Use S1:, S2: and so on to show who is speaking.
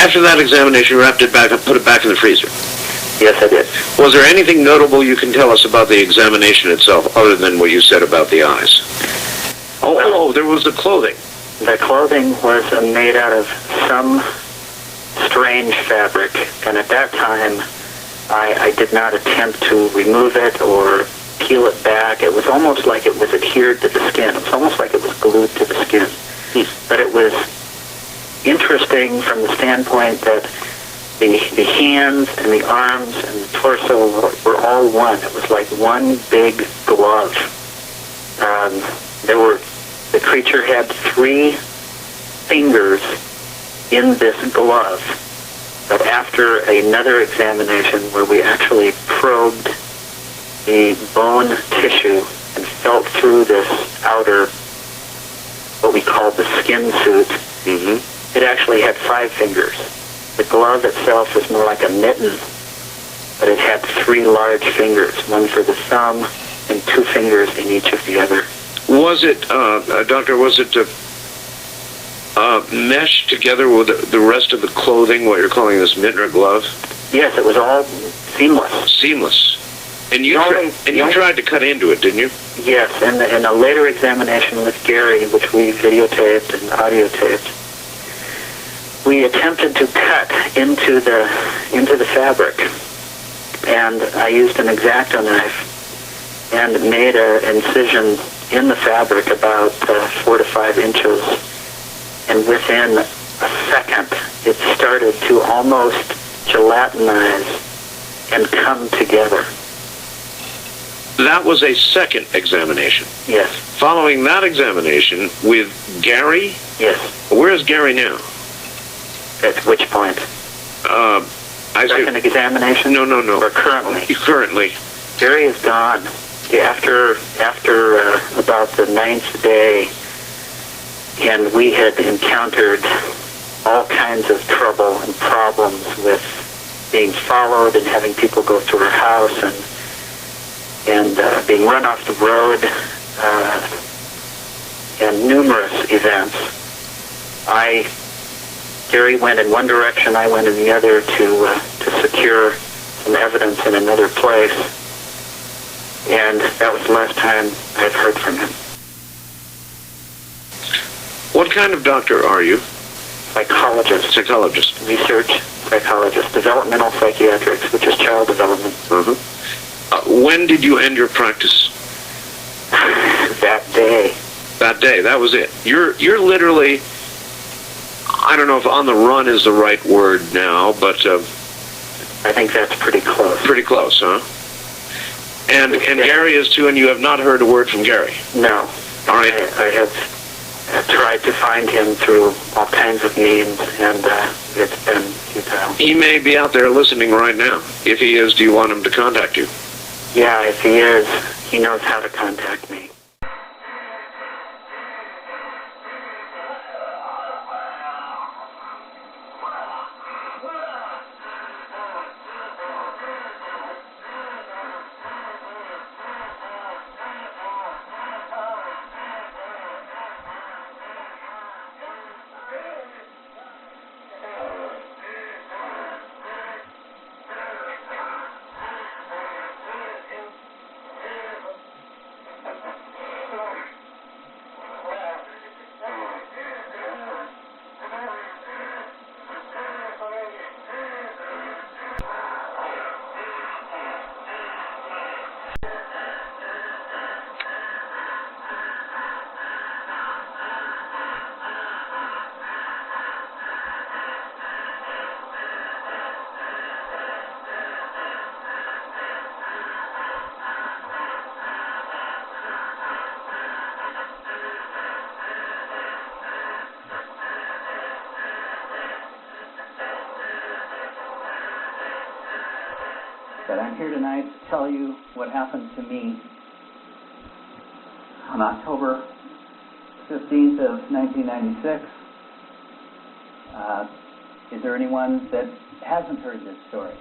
S1: After that examination, you wrapped it back up, put it back in the freezer.
S2: Yes, I did.
S1: Was there anything notable you can tell us about the examination itself, other than what you said about the eyes? Oh, there was the clothing.
S2: The clothing was made out of some strange fabric, and at that time, I did not attempt to remove it or peel it back. It was almost like it was adhered to the skin. It was almost like it was glued to the skin. But it was interesting from the standpoint that the hands and the arms and the torso were all one. It was like one big glove. The creature had 3 fingers in this glove. But after another examination where we actually probed the bone tissue and felt through this outer, what we call the skin suit, it actually had 5 fingers. The glove itself was more like a mitten, but it had 3 large fingers, one for the thumb and 2 fingers in each of the other.
S1: Was it, Doctor, was it meshed together with the rest of the clothing, what you're calling this mitten glove?
S2: Yes, it was all seamless.
S1: Seamless. And you tried to cut into it, didn't you?
S2: Yes, and in a later examination with Gary, which we videotaped and audio taped, we attempted to cut into the fabric, and I used an X-Acto knife and made an incision in the fabric about 4 to 5 inches, and within a second it started to almost gelatinize and come together.
S1: That was a second examination.
S2: Yes.
S1: Following that examination with Gary?
S2: Yes.
S1: Where is Gary now?
S2: At which point? Second examination?
S1: No.
S2: Or currently?
S1: Currently.
S2: Gary is gone. After about the 9th day, and we had encountered all kinds of trouble and problems with being followed and having people go through our house and being run off the road, and numerous events. Gary went in one direction, I went in the other to secure some evidence in another place, and that was the last time I've heard from him.
S1: What kind of doctor are you?
S2: Psychologist.
S1: Psychologist.
S2: Research psychologist. Developmental psychiatrics, which is child development.
S1: When did you end your practice?
S2: That day.
S1: That day, that was it. You're literally, I don't know if on the run is the right word now, but
S2: I think that's pretty close.
S1: Pretty close, huh? And Gary is too, and you have not heard a word from Gary?
S2: No.
S1: All right.
S2: I have tried to find him through all kinds of means, and it's been futile.
S1: He may be out there listening right now. If he is, do you want him to contact you?
S2: Yeah, if he is, he knows how to contact me.
S3: But I'm here tonight to tell you what happened to me on October 15th of 1996. Is there anyone that hasn't heard this story?